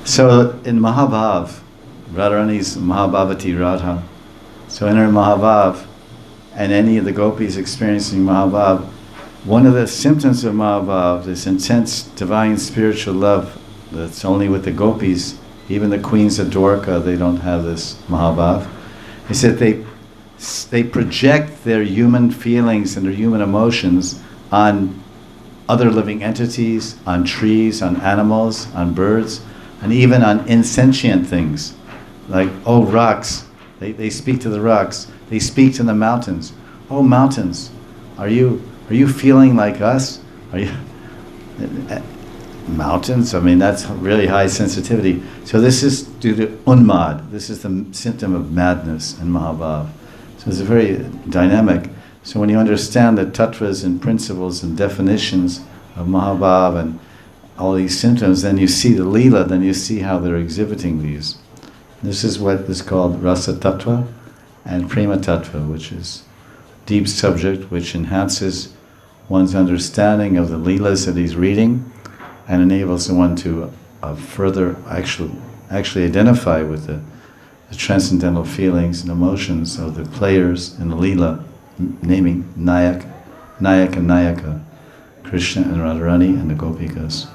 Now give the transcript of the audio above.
So in Mahabhav, Radharani's Mahabhavati Radha. So in her Mahabhav, and any of the gopis experiencing Mahabhav, one of the symptoms of Mahabhav, this intense divine spiritual love that's only with the gopis, even the queens of Dwarka, they don't have this Mahabhav. He said they project their human feelings and their human emotions on other living entities, on trees, on animals, on birds, and even on insentient things. Like, oh, rocks, they speak to the rocks. They speak to the mountains. Oh, mountains, are you feeling like us? Are you mountains? I mean, that's really high sensitivity. So this is due to unmad. This is the symptom of madness in Mahabhav. So it's very dynamic. So when you understand the tattvas and principles and definitions of Mahabhav and all these symptoms, then you see the lila, then you see how they're exhibiting these. This is what is called Rasa Tattva and Prema Tattva, which is deep subject, which enhances one's understanding of the leelas that he's reading and enables one to further actually identify with the transcendental feelings and emotions of the players in the leela, naming Nayak and Nayaka, Krishna and Radharani and the Gopikas.